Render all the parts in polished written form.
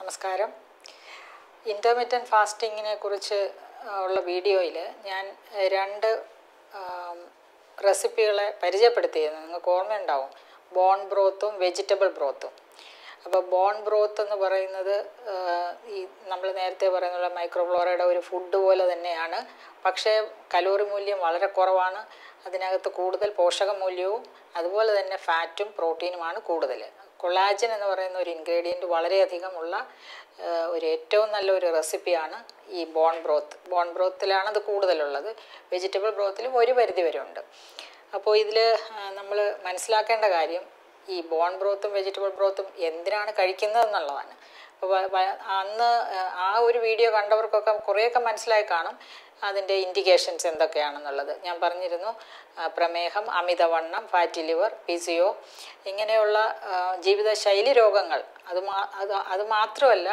നമസ്കാരം. ഇൻ്റർമിറ്റൻറ്റ് ഫാസ്റ്റിങ്ങിനെ കുറിച്ച് ഉള്ള വീഡിയോയിൽ ഞാൻ രണ്ട് റെസിപ്പികളെ പരിചയപ്പെടുത്തിയിരുന്നു. നിങ്ങൾക്ക് ഓർമ്മയുണ്ടാവും, ബോൺ ബ്രോത്തും വെജിറ്റബിൾ ബ്രോത്തും. അപ്പോൾ ബോൺ ബ്രോത്ത് എന്ന് പറയുന്നത് ഈ നമ്മൾ നേരത്തെ പറയുന്നുള്ള മൈക്രോഫ്ലോറയുടെ ഒരു ഫുഡ് പോലെ തന്നെയാണ്. പക്ഷേ കലോറി മൂല്യം വളരെ കുറവാണ്. അതിനകത്ത് കൂടുതൽ പോഷക മൂല്യവും അതുപോലെ തന്നെ ഫാറ്റും പ്രോട്ടീനുമാണ് കൂടുതൽ. കൊളാജൻ എന്ന് പറയുന്ന ഒരു ഇൻഗ്രീഡിയൻറ്റ് വളരെയധികമുള്ള ഒരു ഏറ്റവും നല്ലൊരു റെസിപ്പിയാണ് ഈ ബോൺ ബ്രോത്ത്. ബോൺ ബ്രോത്തിലാണ് അത് കൂടുതലുള്ളത്. വെജിറ്റബിൾ ബ്രോത്തിലും ഒരു പരിധി വരെ ഉണ്ട്. അപ്പോൾ ഇതിൽ നമ്മൾ മനസ്സിലാക്കേണ്ട കാര്യം, ഈ ബോൺ ബ്രോത്തും വെജിറ്റബിൾ ബ്രോത്തും എന്തിനാണ് കഴിക്കുന്നത് എന്നുള്ളതാണ്. അപ്പോൾ അന്ന് ആ ഒരു വീഡിയോ കണ്ടവർക്കൊക്കെ കുറേയൊക്കെ മനസ്സിലായി കാണും അതിൻ്റെ ഇൻഡിക്കേഷൻസ് എന്തൊക്കെയാണെന്നുള്ളത്. ഞാൻ പറഞ്ഞിരുന്നു, പ്രമേഹം, അമിതവണ്ണം, ഫാറ്റി ലിവർ, PCO ഇങ്ങനെയുള്ള ജീവിതശൈലി രോഗങ്ങൾ, അത് മാത്രമല്ല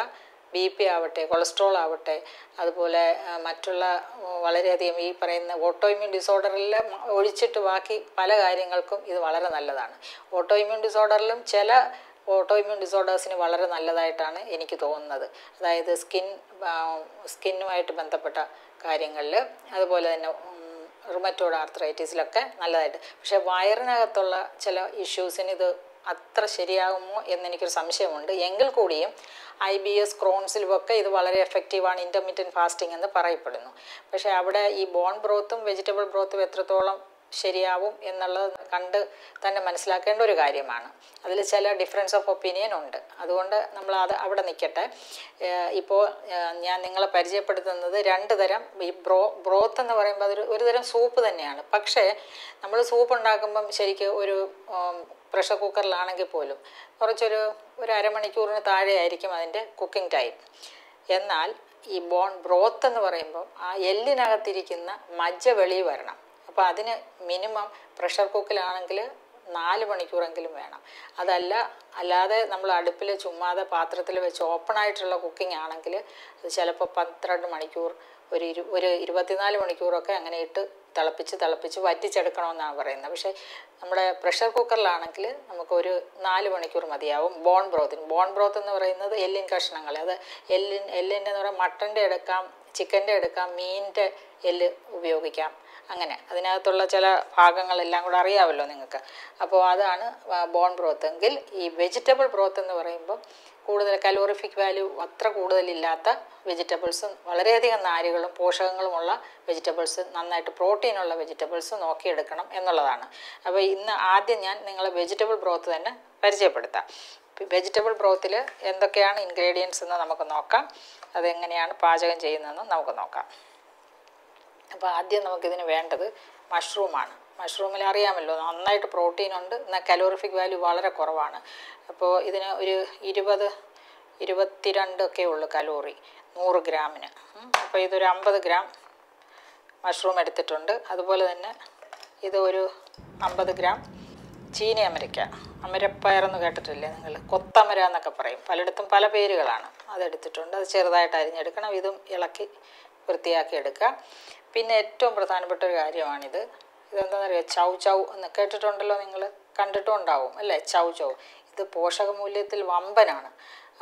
BP ആവട്ടെ, കൊളസ്ട്രോൾ ആവട്ടെ, അതുപോലെ മറ്റുള്ള വളരെയധികം ഈ പറയുന്ന ഓട്ടോ ഇമ്മ്യൂൺ ഡിസോർഡറിൽ ഒഴിച്ചിട്ട് ബാക്കി പല കാര്യങ്ങൾക്കും ഇത് വളരെ നല്ലതാണ്. ഓട്ടോ ഇമ്മ്യൂൺ ഡിസോർഡറിലും ചില ഓട്ടോ ഇമ്മ്യൂൺ ഡിസോർഡേഴ്സിന് വളരെ നല്ലതായിട്ടാണ് എനിക്ക് തോന്നുന്നത്. അതായത് സ്കിന്നുമായിട്ട് ബന്ധപ്പെട്ട കാര്യങ്ങളിൽ, അതുപോലെ തന്നെ റുമറ്റോയ്ഡ് ആർത്രൈറ്റിസിലൊക്കെ നല്ലതായിട്ട്. പക്ഷേ വയറിനകത്തുള്ള ചില ഇഷ്യൂസിന് ഇത് അത്ര ശരിയാകുമോ എന്നെനിക്കൊരു സംശയമുണ്ട്. എങ്കിൽ കൂടിയും IBS, ക്രോൺസിലുമൊക്കെ ഇത് വളരെ എഫക്റ്റീവാണ് ഇൻ്റർമിറ്റൻറ്റ് ഫാസ്റ്റിംഗ് എന്ന് പറയപ്പെടുന്നു. പക്ഷേ അവിടെ ഈ ബോൺ ബ്രോത്തും വെജിറ്റബിൾ ബ്രോത്തും എത്രത്തോളം ശരിയാവും എന്നുള്ളത് കണ്ട് തന്നെ മനസ്സിലാക്കേണ്ട ഒരു കാര്യമാണ്. അതിൽ ചില ഡിഫറൻസ് ഓഫ് ഒപ്പീനിയൻ ഉണ്ട്. അതുകൊണ്ട് നമ്മൾ അവിടെ നിൽക്കട്ടെ. ഇപ്പോൾ ഞാൻ നിങ്ങളെ പരിചയപ്പെടുത്തുന്നത് രണ്ട് തരം. ഈ ബ്രോത്ത് എന്ന് പറയുമ്പോൾ അതൊരു ഒരു തരം സൂപ്പ് തന്നെയാണ്. പക്ഷേ നമ്മൾ സൂപ്പ് ഉണ്ടാക്കുമ്പം ശരിക്കും ഒരു പ്രഷർ കുക്കറിലാണെങ്കിൽ പോലും ഒരു അരമണിക്കൂറിന് താഴെ ആയിരിക്കും അതിൻ്റെ കുക്കിംഗ് ടൈം. എന്നാൽ ഈ ബോൺ ബ്രോത്ത് എന്ന് പറയുമ്പം ആ എല്ലിനകത്തിരിക്കുന്ന മജ്ജ വെളിയിൽ വരണം. അപ്പോൾ അതിന് മിനിമം പ്രഷർ കുക്കിലാണെങ്കിൽ 4 മണിക്കൂറെങ്കിലും വേണം. അല്ലാതെ നമ്മൾ അടുപ്പിൽ ചുമ്മാതെ പാത്രത്തിൽ വെച്ച് ഓപ്പണായിട്ടുള്ള കുക്കിംഗ് ആണെങ്കിൽ അത് ചിലപ്പോൾ 12 മണിക്കൂർ, ഒരു 24 മണിക്കൂറൊക്കെ അങ്ങനെ ഇട്ട് തിളപ്പിച്ച് വറ്റിച്ചെടുക്കണമെന്നാണ് പറയുന്നത്. പക്ഷേ നമ്മുടെ പ്രഷർ കുക്കറിലാണെങ്കിൽ നമുക്കൊരു 4 മണിക്കൂർ മതിയാവും ബോൺ ബ്രോത്തിന്. ബോൺ ബ്രോത്ത് എന്ന് പറയുന്നത് എല്ലിൻ കഷ്ണങ്ങൾ, അത് എല്ലിൻ്റെ എന്ന് പറയുന്നത് മട്ടൻ്റെ എടുക്കാം, ചിക്കൻ്റെ എടുക്കാം, മീനിൻ്റെ എല്ല് ഉപയോഗിക്കാം. അങ്ങനെ അതിനകത്തുള്ള ചില ഭാഗങ്ങളെല്ലാം കൂടെ അറിയാമല്ലോ നിങ്ങൾക്ക്. അപ്പോൾ അതാണ് ബോൺ ബ്രോത്ത്. എങ്കിൽ ഈ വെജിറ്റബിൾ ബ്രോത്ത് എന്ന് പറയുമ്പോൾ കൂടുതൽ കലോറിഫിക് വാല്യൂ അത്ര കൂടുതലില്ലാത്ത വെജിറ്റബിൾസും വളരെയധികം നാരുകളും പോഷകങ്ങളുമുള്ള വെജിറ്റബിൾസ്, നന്നായിട്ട് പ്രോട്ടീനുള്ള വെജിറ്റബിൾസ് നോക്കിയെടുക്കണം എന്നുള്ളതാണ്. അപ്പോൾ ഇന്ന് ആദ്യം ഞാൻ നിങ്ങളെ വെജിറ്റബിൾ ബ്രോത്ത് തന്നെ പരിചയപ്പെടുത്താം. വെജിറ്റബിൾ ബ്രോത്തിൽ എന്തൊക്കെയാണ് ഇൻഗ്രീഡിയൻസ് എന്ന് നമുക്ക് നോക്കാം. അതെങ്ങനെയാണ് പാചകം ചെയ്യുന്നതെന്ന് നമുക്ക് നോക്കാം. അപ്പോൾ ആദ്യം നമുക്കിതിന് വേണ്ടത് മഷ്റൂമാണ്. മഷ്റൂമിൽ അറിയാമല്ലോ, നന്നായിട്ട് പ്രോട്ടീനുണ്ട്, എന്നാൽ കലോറിഫിക് വാല്യൂ വളരെ കുറവാണ്. അപ്പോൾ ഇതിന് ഒരു 22 ഒക്കെ ഉള്ളൂ കലോറി 100 ഗ്രാമിന്. അപ്പോൾ ഇതൊരു 50 ഗ്രാം മഷ്റൂം എടുത്തിട്ടുണ്ട്. അതുപോലെ തന്നെ ഇത് ഒരു 50 ഗ്രാം ചീനി അമരപ്പയറെന്ന് കേട്ടിട്ടില്ലേ നിങ്ങൾ? കൊത്തമര എന്നൊക്കെ പറയും, പലയിടത്തും പല പേരുകളാണ്. അതെടുത്തിട്ടുണ്ട്. അത് ചെറുതായിട്ട് അരിഞ്ഞെടുക്കണം. ഇതും ഇളക്കി വൃത്തിയാക്കി എടുക്കുക. പിന്നെ ഏറ്റവും പ്രധാനപ്പെട്ട ഒരു കാര്യമാണിത്. ഇതെന്താണെന്നറിയാം, ചൗ എന്ന് കേട്ടിട്ടുണ്ടല്ലോ, നിങ്ങൾ കണ്ടിട്ടും ഉണ്ടാവും അല്ലേ? ചൗ ഇത് പോഷകമൂല്യത്തിൽ വമ്പനാണ്.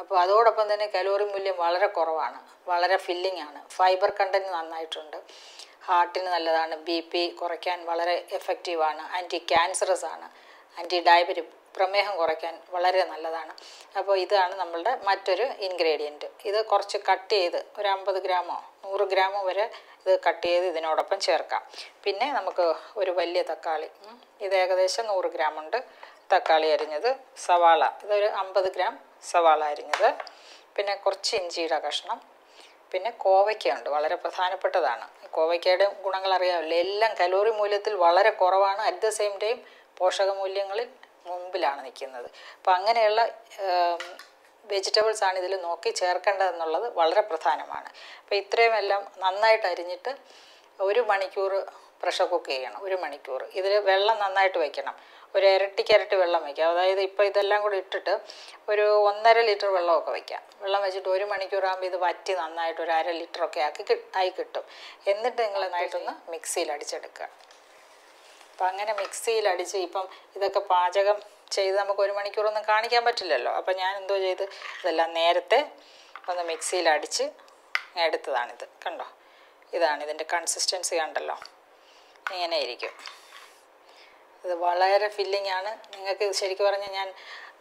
അപ്പോൾ അതോടൊപ്പം തന്നെ കലോറി മൂല്യം വളരെ കുറവാണ്, വളരെ ഫില്ലിംഗ് ആണ്, ഫൈബർ കണ്ടൻറ്റ് നന്നായിട്ടുണ്ട്, ഹാർട്ടിന് നല്ലതാണ്, BP കുറയ്ക്കാൻ വളരെ എഫക്റ്റീവാണ്, ആൻറ്റി ക്യാൻസറസ് ആണ്, ആൻറ്റി ഡയബറ്റിക് പ്രമേഹം കുറയ്ക്കാൻ വളരെ നല്ലതാണ്. അപ്പോൾ ഇതാണ് നമ്മളുടെ മറ്റൊരു ഇൻഗ്രീഡിയൻറ്റ്. ഇത് കുറച്ച് കട്ട് ചെയ്ത് ഒരു 50 ഗ്രാമോ 100 ഗ്രാമോ വരെ ഇത് കട്ട് ചെയ്ത് ഇതിനോടൊപ്പം ചേർക്കാം. പിന്നെ നമുക്ക് ഒരു വലിയ തക്കാളി, ഇത് ഏകദേശം 100 ഗ്രാമുണ്ട്. തക്കാളി അരിഞ്ഞത്, സവാള, ഇതൊരു 50 ഗ്രാം സവാള അരിഞ്ഞത്, പിന്നെ കുറച്ച് ഇഞ്ചിയുടെ കഷ്ണം, പിന്നെ കോവയ്ക്കയുണ്ട്, വളരെ പ്രധാനപ്പെട്ടതാണ്. കോവയ്ക്കയുടെ ഗുണങ്ങൾ അറിയാമല്ലോ. എല്ലാം കലോറി മൂല്യത്തിൽ വളരെ കുറവാണ്, അറ്റ് ദ സെയിം ടൈം പോഷകമൂല്യങ്ങളിൽ മുമ്പിലാണ് നിൽക്കുന്നത്. അപ്പോൾ അങ്ങനെയുള്ള വെജിറ്റബിൾസാണ് ഇതിൽ നോക്കി ചേർക്കേണ്ടതെന്നുള്ളത് വളരെ പ്രധാനമാണ്. അപ്പോൾ ഇത്രയും എല്ലാം നന്നായിട്ട് അരിഞ്ഞിട്ട് 1 മണിക്കൂർ പ്രഷർ കുക്ക് ചെയ്യണം. 1 മണിക്കൂർ. ഇതിൽ വെള്ളം നന്നായിട്ട് വയ്ക്കണം. ഒരു ഇരട്ടിക്ക് വെള്ളം വയ്ക്കാം. അതായത് ഇപ്പോൾ ഇതെല്ലാം കൂടി ഇട്ടിട്ട് ഒരു 1.5 ലിറ്റർ വെള്ളമൊക്കെ വയ്ക്കാം. വെള്ളം വെച്ചിട്ട് 1 മണിക്കൂറാകുമ്പോൾ ഇത് വറ്റി നന്നായിട്ട് ഒരു 1/2 ലിറ്ററൊക്കെ ആയി കിട്ടും. എന്നിട്ട് നിങ്ങൾ നന്നായിട്ടൊന്ന് മിക്സിയിൽ അടിച്ചെടുക്കുക. അപ്പം അങ്ങനെ മിക്സിയിൽ അടിച്ച്, ഇപ്പം ഇതൊക്കെ പാചകം ചെയ്ത് നമുക്ക് 1 മണിക്കൂറൊന്നും കാണിക്കാൻ പറ്റില്ലല്ലോ. അപ്പം ഞാൻ എന്തോ ചെയ്ത് ഇതെല്ലാം നേരത്തെ ഒന്ന് മിക്സിയിൽ അടിച്ച് എടുത്തതാണിത്. കണ്ടോ, ഇതാണ് ഇതിൻ്റെ കൺസിസ്റ്റൻസി. കണ്ടല്ലോ, ഇങ്ങനെ ഇരിക്കും. ഇത് വളരെ ഫില്ലിംഗ് ആണ്. നിങ്ങൾക്ക് ശരിക്കും പറഞ്ഞാൽ ഞാൻ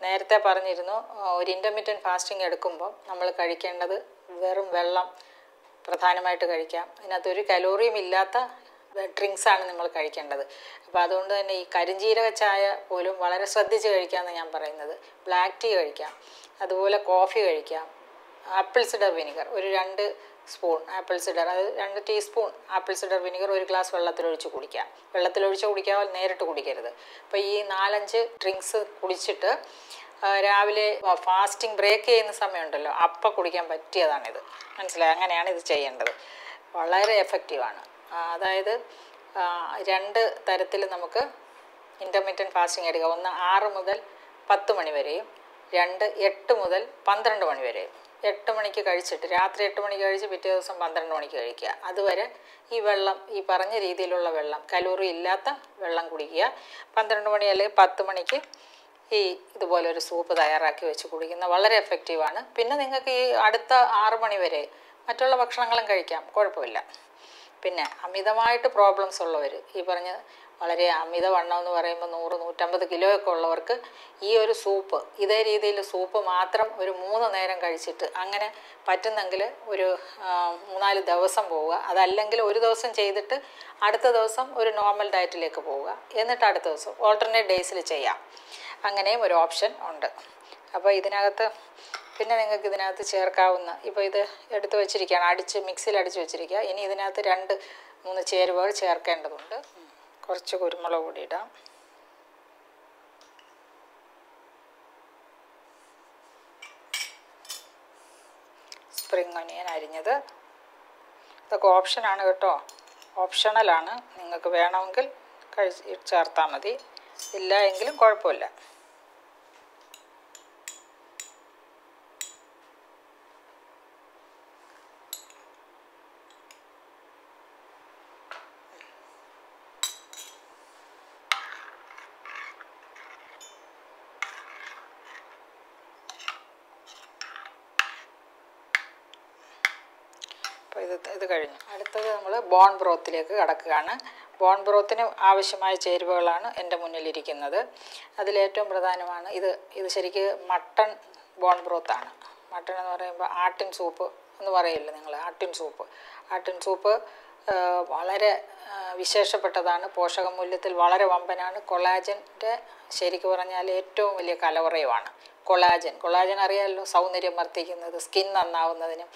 നേരത്തെ പറഞ്ഞിരുന്നു, ഒരു ഇൻ്റർമീഡിയറ്റ് ഫാസ്റ്റിംഗ് എടുക്കുമ്പോൾ നമ്മൾ കഴിക്കേണ്ടത് വെറും വെള്ളം പ്രധാനമായിട്ട് കഴിക്കാം. അതിനകത്തൊരു കലോറിയും ഇല്ലാത്ത ഡ്രിങ്ക്സാണ് നിങ്ങൾ കഴിക്കേണ്ടത്. അപ്പോൾ അതുകൊണ്ട് തന്നെ ഈ കരിഞ്ജീരക ചായ പോലും വളരെ ശ്രദ്ധിച്ച് കഴിക്കാമെന്ന് ഞാൻ പറയുന്നത്. ബ്ലാക്ക് ടീ കഴിക്കാം, അതുപോലെ കോഫി കഴിക്കാം. ആപ്പിൾ സിഡർ വിനിഗർ ഒരു 2 സ്പൂൺ ആപ്പിൾ സിഡർ, അത് 2 ടീസ്പൂൺ ആപ്പിൾ സിഡർ വിനിഗർ ഒരു ഗ്ലാസ് വെള്ളത്തിലൊഴിച്ച് കുടിക്കാം. വെള്ളത്തിലൊഴിച്ച് കുടിക്കാതെ നേരിട്ട് കുടിക്കരുത്. അപ്പോൾ ഈ 4-5 ഡ്രിങ്ക്സ് കുടിച്ചിട്ട് രാവിലെ ഫാസ്റ്റിംഗ് ബ്രേക്ക് ചെയ്യുന്ന സമയമുണ്ടല്ലോ, അപ്പം കുടിക്കാൻ പറ്റിയതാണിത്. മനസ്സിലായി? അങ്ങനെയാണ് ഇത് ചെയ്യേണ്ടത്. വളരെ എഫക്റ്റീവാണ്. അതായത് 2 തരത്തിൽ നമുക്ക് ഇൻ്റർമീഡിയറ്റ് ഫാസ്റ്റിംഗ് എടുക്കുക. ഒന്ന് 6 മുതൽ 10 മണി വരെയും, 2 8 മുതൽ 12 മണി വരെയും. 8 മണിക്ക് കഴിച്ചിട്ട് രാത്രി 8 മണിക്ക് കഴിച്ച് പിറ്റേ ദിവസം 12 മണിക്ക് കഴിക്കുക. അതുവരെ ഈ വെള്ളം, ഈ പറഞ്ഞ രീതിയിലുള്ള വെള്ളം, കലോറി ഇല്ലാത്ത വെള്ളം കുടിക്കുക. 12 മണി അല്ലെങ്കിൽ 10 മണിക്ക് ഈ ഇതുപോലൊരു സൂപ്പ് തയ്യാറാക്കി വെച്ച് കുടിക്കുന്ന വളരെ എഫക്റ്റീവാണ്. പിന്നെ നിങ്ങൾക്ക് ഈ അടുത്ത 6 മണി വരെ മറ്റുള്ള ഭക്ഷണങ്ങളും കഴിക്കാം, കുഴപ്പമില്ല. പിന്നെ അമിതമായിട്ട് പ്രോബ്ലംസ് ഉള്ളവർ, ഈ പറഞ്ഞ വളരെ അമിതവണ്ണം എന്ന് പറയുമ്പോൾ 100-150 കിലോയൊക്കെ ഉള്ളവർക്ക് ഈ ഒരു സൂപ്പ്, ഇതേ രീതിയിൽ സൂപ്പ് മാത്രം ഒരു 3 നേരം കഴിച്ചിട്ട്, അങ്ങനെ പറ്റുന്നെങ്കിൽ ഒരു 3-4 ദിവസം പോവുക. അതല്ലെങ്കിൽ ഒരു ദിവസം ചെയ്തിട്ട് അടുത്ത ദിവസം ഒരു നോർമൽ ഡയറ്റിലേക്ക് പോവുക. എന്നിട്ട് അടുത്ത ദിവസം ഓൾട്ടർനേറ്റ് ഡേയ്സിൽ ചെയ്യാം. അങ്ങനെയും ഒരു ഓപ്ഷൻ ഉണ്ട്. അപ്പോൾ ഇതിനകത്ത് പിന്നെ നിങ്ങൾക്ക് ഇതിനകത്ത് ചേർക്കാവുന്ന, ഇപ്പോൾ ഇത് എടുത്ത് വെച്ചിരിക്കുകയാണ്, മിക്സിയിൽ അടിച്ച് വെച്ചിരിക്കുക. ഇനി ഇതിനകത്ത് 2-3 ചേരുവകൾ ചേർക്കേണ്ടതുണ്ട്. കുറച്ച് കുരുമുളക് പൊടി ഇടാം, സ്പ്രിംഗ് ഒനിയൻ അരിഞ്ഞത്. ഇതൊക്കെ ഓപ്ഷനാണ് കേട്ടോ, ഓപ്ഷണലാണ്. നിങ്ങൾക്ക് വേണമെങ്കിൽ ചേർത്താൽ മതി, ഇല്ല എങ്കിലും കുഴപ്പമില്ല. അപ്പോൾ ഇത് കഴിഞ്ഞു. അടുത്തത് നമ്മൾ ബോൺ ബ്രോത്തിലേക്ക് കടക്കുകയാണ്. ബോൺ ബ്രോത്തിന് ആവശ്യമായ ചേരുവകളാണ് എൻ്റെ മുന്നിലിരിക്കുന്നത്. അതിലേറ്റവും പ്രധാനമാണ് ഇത് ശരിക്ക് മട്ടൺ ബോൺ ബ്രോത്താണ്. മട്ടൺ എന്ന് പറയുമ്പോൾ ആട്ടിൻ സൂപ്പ് എന്ന് പറയില്ലേ നിങ്ങൾ, ആട്ടിൻ സൂപ്പ് വളരെ വിശേഷപ്പെട്ടതാണ്. പോഷകമൂല്യത്തിൽ വളരെ വമ്പനാണ്. കൊളാജൻ്റെ ശരിക്ക് പറഞ്ഞാൽ ഏറ്റവും വലിയ കലവറയുമാണ് കൊളാജൻ അറിയാമല്ലോ, സൗന്ദര്യം വർദ്ധിക്കുന്നത്, സ്കിൻ നന്നാവുന്നതിനും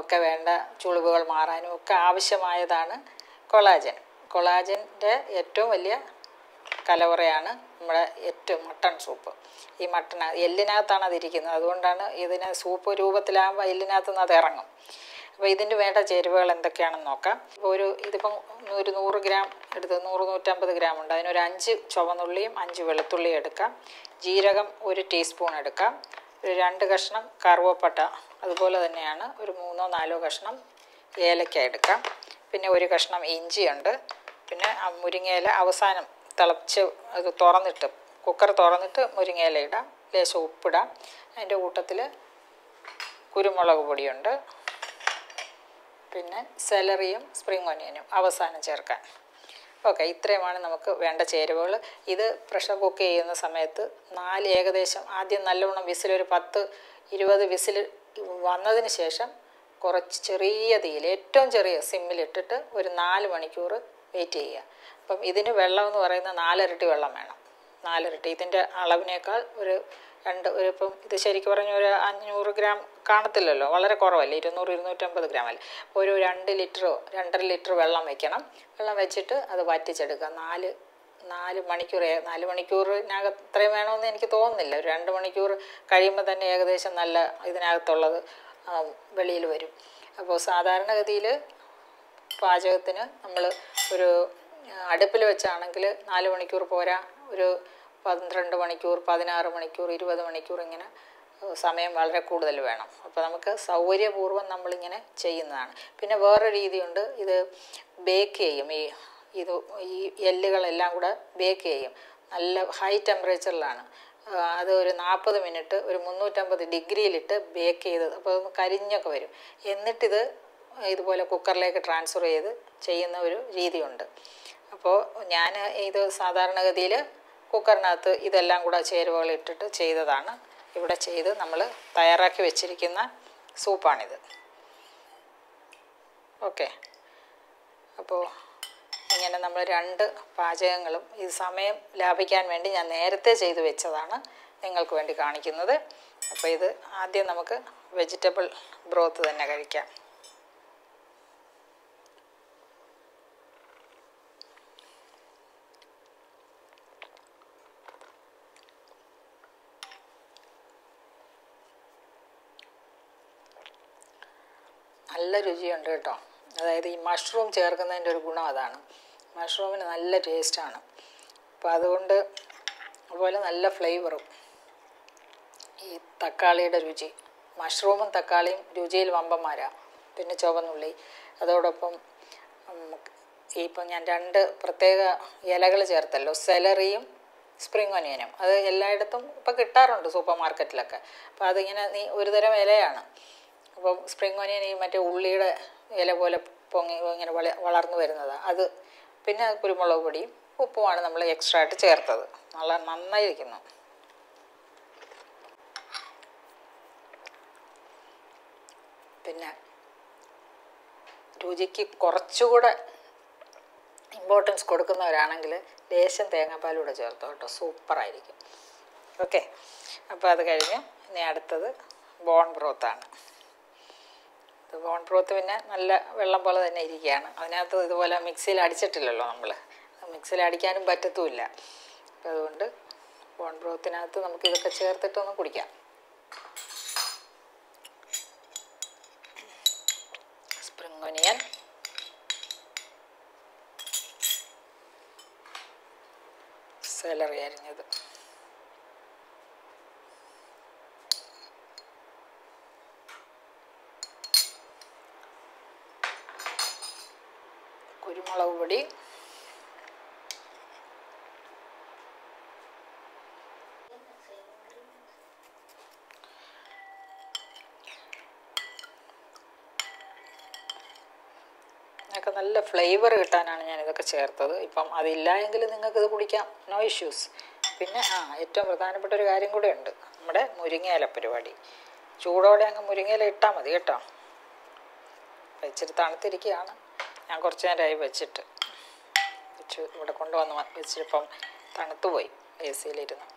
ഒക്കെ വേണ്ട ചുളിവുകൾ മാറാനും ഒക്കെ ആവശ്യമായതാണ് കൊളാജൻ്റെ ഏറ്റവും വലിയ കലവറയാണ് നമ്മുടെ മട്ടൺ സൂപ്പ്. ഈ മട്ടൺ എല്ലിനകത്താണ് അതിരിക്കുന്നത്, അതുകൊണ്ടാണ് ഇതിനെ സൂപ്പ് രൂപത്തിലാകുമ്പോൾ എല്ലിനകത്തുനിന്ന് അത് ഇറങ്ങും. അപ്പോൾ ഇതിന് വേണ്ട ചേരുവകൾ എന്തൊക്കെയാണെന്ന് നോക്കാം. ഇപ്പോൾ ഇതിപ്പം 100 ഗ്രാം എടുത്ത് 100-150 ഗ്രാം ഉണ്ട്. അതിനൊരു 5 ചുവന്നുള്ളിയും 5 വെളുത്തുള്ളിയും എടുക്കാം. ജീരകം 1 ടീസ്പൂൺ എടുക്കാം. ഒരു 2 കഷ്ണം കറുവപ്പട്ട, അതുപോലെ തന്നെയാണ് ഒരു 3-4 കഷ്ണം ഏലക്ക എടുക്കാം. പിന്നെ 1 കഷ്ണം ഇഞ്ചിയുണ്ട്. പിന്നെ മുരിങ്ങയില അവസാനം തിളച്ച് അത് കുക്കർ തുറന്നിട്ട് മുരിങ്ങയില ഇടാം. ലേശം ഉപ്പിടാം. അതിൻ്റെ കൂട്ടത്തിൽ കുരുമുളക് പൊടിയുണ്ട്. പിന്നെ സെലറിയും സ്പ്രിംഗ് ഒനിയനും അവസാനം ചേർക്കാൻ. ഓക്കെ, ഇത്രയുമാണ് നമുക്ക് വേണ്ട ചേരുവകൾ. ഇത് പ്രഷർ കുക്ക് ചെയ്യുന്ന സമയത്ത് ഏകദേശം ആദ്യം നല്ലവണ്ണം ഒരു 10-20 വിസിൽ വന്നതിന് ശേഷം കുറച്ച് ചെറിയ തീയിൽ, ഏറ്റവും ചെറിയ സിമ്മിലിട്ടിട്ട് ഒരു 4 മണിക്കൂർ വെയിറ്റ് ചെയ്യുക. അപ്പം ഇതിന് വെള്ളം എന്ന് പറയുന്നത് 4 ഇരട്ടി വെള്ളം വേണം. 4 ഇരട്ടി. ഇതിൻ്റെ അളവിനേക്കാൾ ഇപ്പം ഇത് ശരിക്കും പറഞ്ഞ ഒരു 500 ഗ്രാം കാണത്തില്ലല്ലോ, വളരെ കുറവല്ലേ, 200-250 ഗ്രാം അല്ലേ. ഒരു 2 ലിറ്ററോ 2.5 ലിറ്റർ വെള്ളം വെക്കണം. വെള്ളം വെച്ചിട്ട് അത് വറ്റിച്ചെടുക്കുക. 4 മണിക്കൂർ. 4 മണിക്കൂറിനകത്ത് ഇത്രയും വേണമെന്ന് എനിക്ക് തോന്നുന്നില്ല. ഒരു 2 മണിക്കൂർ കഴിയുമ്പോൾ തന്നെ ഏകദേശം നല്ല ഇതിനകത്തുള്ളത് വെളിയിൽ വരും. അപ്പോൾ സാധാരണഗതിയിൽ പാചകത്തിന് നമ്മൾ ഒരു അടുപ്പിൽ വെച്ചാണെങ്കിൽ 4 മണിക്കൂർ പോരാ, ഒരു 12 മണിക്കൂർ, 16 മണിക്കൂർ, 20 മണിക്കൂർ ഇങ്ങനെ സമയം വളരെ കൂടുതൽ വേണം. അപ്പോൾ നമുക്ക് സൗകര്യപൂർവ്വം നമ്മളിങ്ങനെ ചെയ്യുന്നതാണ്. പിന്നെ വേറൊരു രീതിയുണ്ട്, ഇത് ബേക്ക് ചെയ്യും. ഈ എല്ലുകളെല്ലാം കൂടെ ബേക്ക് ചെയ്യും. നല്ല ഹൈ ടെമ്പറേച്ചറിലാണ്. അത് ഒരു 40 മിനിറ്റ് ഒരു 350 ഡിഗ്രിയിലിട്ട് ബേക്ക് ചെയ്ത്, അപ്പോൾ അതൊന്ന് കരിഞ്ഞൊക്കെ വരും. എന്നിട്ടിത് ഇതുപോലെ കുക്കറിലേക്ക് ട്രാൻസ്ഫർ ചെയ്ത് ചെയ്യുന്ന ഒരു രീതിയുണ്ട്. അപ്പോൾ ഞാൻ ഇത് സാധാരണഗതിയിൽ കുക്കറിനകത്ത് ഇതെല്ലാം കൂടെ ചേരുവകൾ ഇട്ടിട്ട് ചെയ്തതാണ്. ഇവിടെ ചെയ്ത് നമ്മൾ തയ്യാറാക്കി വെച്ചിരിക്കുന്ന സൂപ്പാണിത്. ഓക്കെ, അപ്പോൾ ഇങ്ങനെ നമ്മൾ 2 പാചകങ്ങളും ഇത് സമയം ലാഭിക്കാൻ വേണ്ടി ഞാൻ നേരത്തെ ചെയ്ത് വെച്ചതാണ് നിങ്ങൾക്ക് വേണ്ടി കാണിക്കുന്നത്. അപ്പോൾ ഇത് ആദ്യം നമുക്ക് വെജിറ്റബിൾ ബ്രോത്ത് തന്നെ കഴിക്കാം. നല്ല രുചിയുണ്ട് കേട്ടോ. അതായത് ഈ മഷ്റൂം ചേർക്കുന്നതിൻ്റെ ഒരു ഗുണം അതാണ്. മഷ്റൂമിന് നല്ല ടേസ്റ്റാണ്. അപ്പോൾ അതുകൊണ്ട് അതുപോലെ നല്ല ഫ്ലേവറും. ഈ തക്കാളിയുടെ രുചി, മഷ്റൂമും തക്കാളിയും രുചിയിൽ വമ്പന്മാരാണ്. പിന്നെ ചുവന്നുള്ളി, അതോടൊപ്പം ഇപ്പം ഞാൻ 2 പ്രത്യേക ഇലകൾ ചേർത്തല്ലോ, സെലറിയും സ്പ്രിംഗ് ഒനിയനും. അത് എല്ലായിടത്തും ഇപ്പം കിട്ടാറുണ്ട് സൂപ്പർ മാർക്കറ്റിലൊക്കെ. അപ്പോൾ അതിങ്ങനെ ഒരു തരം ഇലയാണ്. അപ്പം സ്പ്രിംഗ് ഒനിയൻ ഈ മറ്റേ ഉള്ളിയുടെ ഇല പോലെ പൊങ്ങി ഇങ്ങനെ വളർന്നു വരുന്നതാണ് അത്. പിന്നെ കുരുമുളക് പൊടിയും ഉപ്പുമാണ് നമ്മൾ എക്സ്ട്രാ ആയിട്ട് ചേർത്തത്. നന്നായിരിക്കുന്നു. പിന്നെ രുചിക്ക് കുറച്ചുകൂടെ ഇമ്പോർട്ടൻസ് കൊടുക്കുന്നവരാണെങ്കിൽ ലേശം തേങ്ങാപ്പാലൂടെ ചേർത്തോ കേട്ടോ, സൂപ്പറായിരിക്കും. ഓക്കെ, അപ്പോൾ അത് കഴിഞ്ഞ് ഇനി അടുത്തത് ബോൺ ബ്രോത്താണ്. ബോൺ ബ്രോത്ത് പിന്നെ നല്ല വെള്ളം പോലെ തന്നെ ഇരിക്കുകയാണ്. അതിനകത്ത് ഇതുപോലെ മിക്സിയിൽ അടിച്ചിട്ടില്ലല്ലോ നമ്മൾ, മിക്സിയിൽ അടിക്കാനും പറ്റത്തുമില്ല. അപ്പോൾ അതുകൊണ്ട് ബോൺ ബ്രോത്തിനകത്ത് നമുക്കിതൊക്കെ ചേർത്തിട്ടൊന്ന് കുടിക്കാം. സ്പ്രിംഗ് ഒനിയൻ, സെലറി അരിഞ്ഞത്, കുരുമുളക് പൊടി, ഒക്കെ നല്ല ഫ്ലേവർ കിട്ടാനാണ് ഞാനിതൊക്കെ ചേർത്തത്. ഇപ്പം അതില്ല എങ്കിൽ നിങ്ങൾക്കിത് കുടിക്കാം, നോ ഇഷ്യൂസ്. പിന്നെ ഏറ്റവും പ്രധാനപ്പെട്ട ഒരു കാര്യം കൂടെ ഉണ്ട്, നമ്മുടെ മുരിങ്ങയില പരിപാടി. ചൂടോടെ അങ്ങ് മുരിങ്ങയില ഇട്ടാൽ മതി കേട്ടോ. ഇച്ചിരി തണുത്തിരിക്കുകയാണ്, ഞാൻ കുറച്ച് നേരമായി വെച്ചിട്ട് ഇവിടെ കൊണ്ടുവന്ന് വെച്ചിട്ടിപ്പം തണുത്തുപോയി എ സിയിലിരുന്ന്.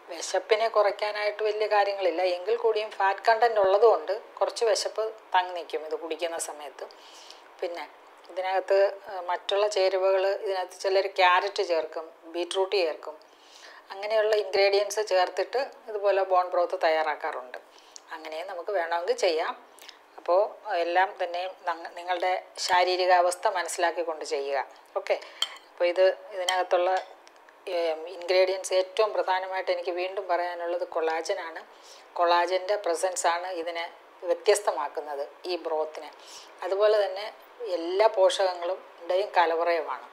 വിശപ്പിനെ കുറയ്ക്കാനായിട്ട് വലിയ കാര്യങ്ങളില്ല, എങ്കിൽ കൂടിയും ഫാറ്റ് കണ്ടൻറ്റ് ഉള്ളതുകൊണ്ട് കുറച്ച് വിശപ്പ് തങ്ങി നിൽക്കും ഇത് കുടിക്കുന്ന സമയത്ത്. പിന്നെ ഇതിനകത്ത് മറ്റുള്ള ചേരുവകൾ, ഇതിനകത്ത് ചിലർ ക്യാരറ്റ് ചേർക്കും, ബീറ്റ്റൂട്ട് ചേർക്കും. അങ്ങനെയുള്ള ഇൻഗ്രീഡിയൻസ് ചേർത്തിട്ട് ഇതുപോലെ ബോൺ ബ്രോത്ത് തയ്യാറാക്കാറുണ്ട്. അങ്ങനെ നമുക്ക് വേണമെങ്കിൽ ചെയ്യാം. അപ്പോൾ എല്ലാം തന്നെയും നിങ്ങളുടെ ശാരീരികാവസ്ഥ മനസ്സിലാക്കിക്കൊണ്ട് ചെയ്യുക. ഓക്കെ, അപ്പോൾ ഇതിനകത്തുള്ള ഇൻഗ്രീഡിയൻസ് ഏറ്റവും പ്രധാനമായിട്ട് എനിക്ക് വീണ്ടും പറയാനുള്ളത് കൊളാജനാണ്. കൊളാജൻ്റെ പ്രസൻസാണ് ഇതിനെ വ്യത്യസ്തമാക്കുന്നത് ഈ ബ്രോത്തിനെ. അതുപോലെ തന്നെ എല്ലാ പോഷകങ്ങളുടെയും കലവറയുമാണ്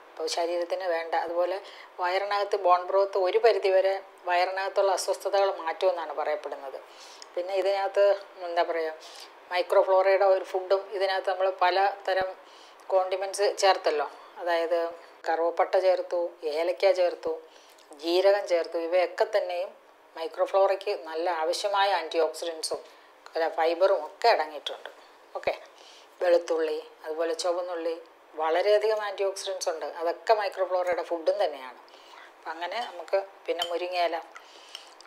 അപ്പോൾ ശരീരത്തിന് വേണ്ട. അതുപോലെ വയറിനകത്ത് ബോൺ ബ്രോത്ത് ഒരു പരിധിവരെ വയറിനകത്തുള്ള അസ്വസ്ഥതകൾ മാറ്റുമെന്നാണ് പറയപ്പെടുന്നത്. പിന്നെ ഇതിനകത്ത് എന്താ പറയുക, മൈക്രോഫ്ലോറയുടെ ഒരു ഫുഡും ഇതിനകത്ത് നമ്മൾ പല തരം കോണ്ടിമെൻറ്റ്സ് ചേർത്തല്ലോ. അതായത് കറുവപ്പട്ട ചേർത്തു, ഏലക്ക ചേർത്തു, ജീരകം ചേർത്തു. ഇവയൊക്കെ തന്നെയും മൈക്രോഫ്ലോറയ്ക്ക് നല്ല ആവശ്യമായ ആൻറ്റി ഓക്സിഡൻസും ഫൈബറും ഒക്കെ അടങ്ങിയിട്ടുണ്ട്. ഓക്കെ, വെളുത്തുള്ളി, അതുപോലെ ചുവന്നുള്ളി, വളരെയധികം ആൻറ്റി ഓക്സിഡൻസ് ഉണ്ട്. അതൊക്കെ മൈക്രോഫ്ലോറയുടെ ഫുഡും തന്നെയാണ്. അപ്പം അങ്ങനെ നമുക്ക് പിന്നെ മുരിങ്ങയില,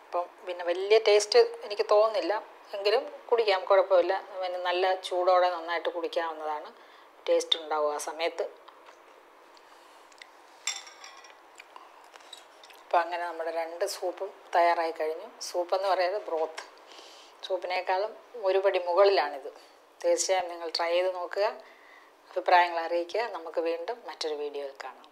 അപ്പം പിന്നെ വലിയ ടേസ്റ്റ് എനിക്ക് തോന്നുന്നില്ല, എങ്കിലും കുടിക്കാം, കുഴപ്പമില്ല. പിന്നെ നല്ല ചൂടോടെ നന്നായിട്ട് കുടിക്കാവുന്നതാണ്, ടേസ്റ്റ് ഉണ്ടാവും ആ സമയത്ത്. അപ്പോൾ അങ്ങനെ നമ്മുടെ 2 സൂപ്പും തയ്യാറായി കഴിഞ്ഞു. സൂപ്പെന്ന് പറയുന്നത് ബ്രോത്ത്, സൂപ്പിനേക്കാളും ഒരുപടി മുകളിലാണിത്. തീർച്ചയായും നിങ്ങൾ ട്രൈ ചെയ്ത് നോക്കുക. അഭിപ്രായങ്ങൾ അറിയിക്കുക. നമുക്ക് വീണ്ടും മറ്റൊരു വീഡിയോയിൽ കാണാം.